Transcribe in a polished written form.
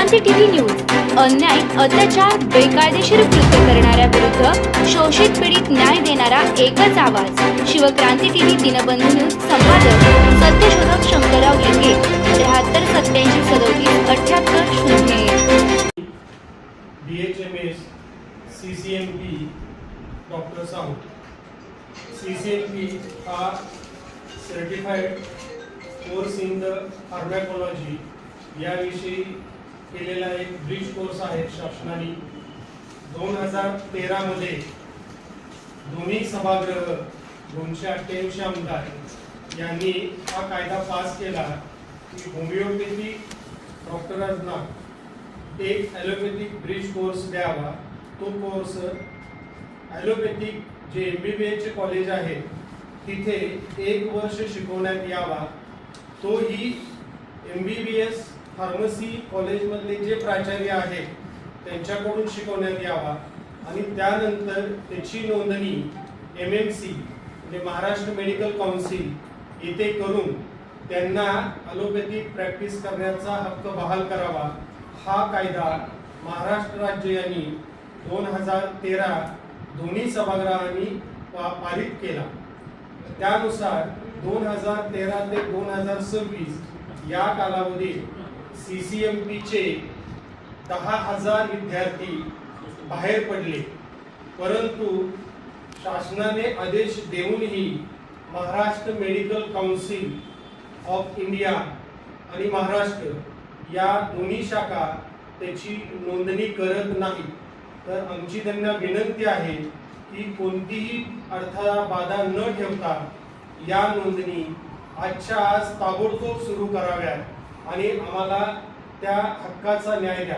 Shivkranti TV news अन्याय, अत्याचार, बेकायदेशीर कृत्य करणाऱ्या विरुद्ध शोषित पीडित न्याय देणारा एकच आवाज। शिवक्रांती टीव्ही दिनबंधू न्यूज संपादक सत्यशोधक शंकरराव लिंगे 73 87 37 78 0। BHMS CCMP doctor south CCMP हा certified course in the pharmacology याविषयी केलेला एक ब्रिज कोर्स आहे। शासनाने 2013 मध्ये दोन्ही सभागृह 288 आमदार यांनी हा कायदा पास केला की होमिओपॅथिक डॉक्टरांना एक ॲलोपॅथिक ब्रिज कोर्स द्यावा। तो कोर्स ॲलोपॅथिक जे MBBS चे कॉलेज आहे तिथे 1 वर्ष शिकवण्यात यावा। तोही MBBS फार्मसी कॉलेजमधले जे प्राचार्य आहेत त्यांच्याकडून शिकवण्यात यावा आणि त्यानंतर त्याची नोंदणी MMC म्हणजे महाराष्ट्र मेडिकल काउन्सिल येथे करून त्यांना ॲलोपॅथिक प्रॅक्टिस करण्याचा हक्क बहाल करावा। हा कायदा महाराष्ट्र राज्य यांनी 2013 दोन्ही सभागृहांनी पारित केला। त्यानुसार 2013 ते 2026 या कालावधीत CCMP चे 10,000 विद्यार्थी बाहेर पडले, परंतु शासनाने आदेश देऊनही Maharashtra medical council of India आणि महाराष्ट्र या दोन्ही शाखा त्याची नोंदणी करत नाही। तर आमची त्यांना विनंती आहे की कोणतीही अडथळा बाधा न ठेवता या नोंदणी आजच्या आज ताबडतोब सुरू कराव्यात आणि आम्हाला त्या हक्काचा न्याय द्या।